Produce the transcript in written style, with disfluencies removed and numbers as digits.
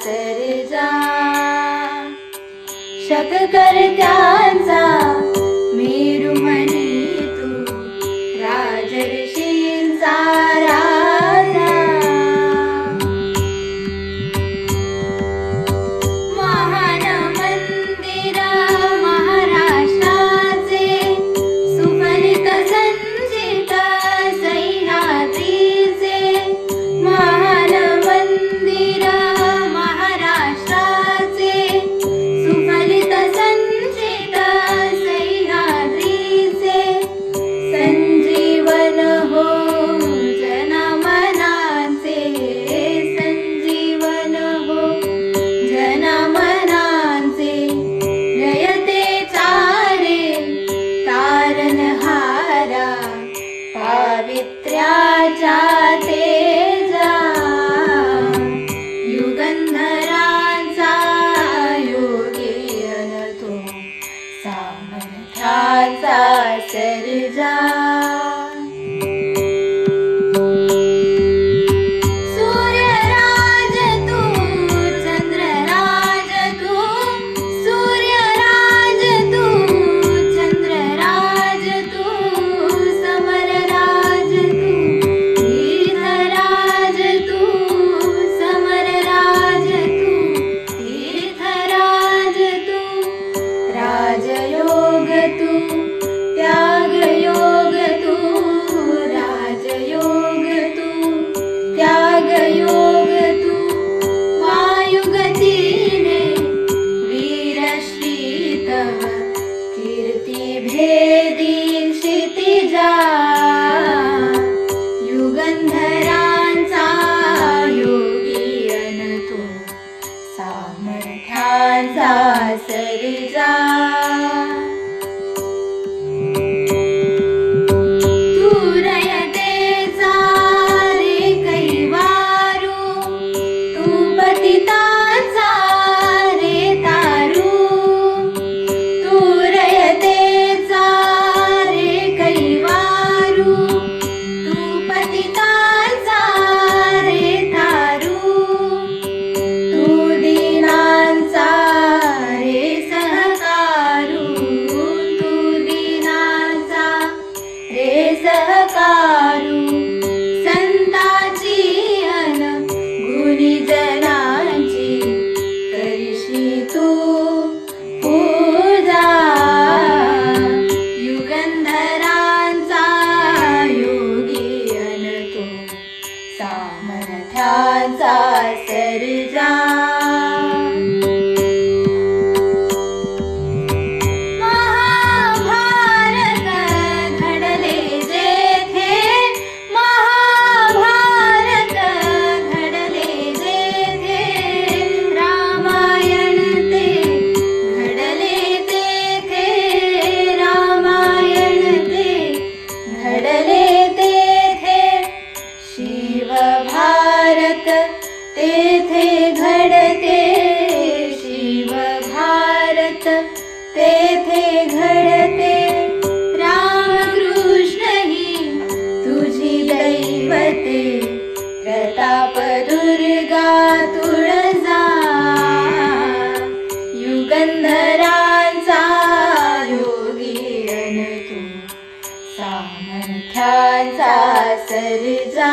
सर्जा. शतकर्त्यांचा मेरू म्हणी तू, राजर्षींचा राजा. महान मंदिर महाराष्ट्राचे, सुफलित संचित सह्याद्रीचे. महान मंदिर महाराष्ट्राचे, सुफलित संचित सह्याद्रीचे. संजीवन हो जनमनाचे, संजीवन हो जनमनाचे. जयते चारे तारणहारा, पावित्र्याच्या तेजा. युगंधरांचा योगी अन तो, सामर्थ्याचा सर्जा. सूर्यराज तू, चंद्रराज तू, सूर्यराज तू, चंद्रराज तू, समरराज तू, तीर्थराज तू, समरराज तू, तीर्थराज तू. राजयोग तू, त्यागयोग तू, राजयोग तू, त्यागयोग तू. वायुगतीने वीरश्री तव, कीर्तिभेदी क्षितिजा. युगंधरांचा योगी अन तो, सामर्थ्याचा सर्जा. तूरयतेचा रे कैवारू, तू पतिताचा रे तारू. तूरयतेचा रे कैवारू, तू पतिताचा रे तारू. तू दीनांचा रे सहकारू, तू दीनांचा रे सहकारू. संताची अन गुणीजनांची, करशी तू पूजा. युगंधरांचा योगी अन तो, सामर्थ्याचा सर्जा. महाभारत घडले जेथे, महाभारत घडले जेथे. रामायण ते घडले तेथे, रामायण ते घडले तेथे. शिवभारत तेथे घडते, शिवभारत तेथे घडते. रामकृष्ण ही तुझी दैवते, प्रताप दुर्गा तुळजा. युगंधरांचा योगी अन तू, सामर्थ्याचा सर्जा.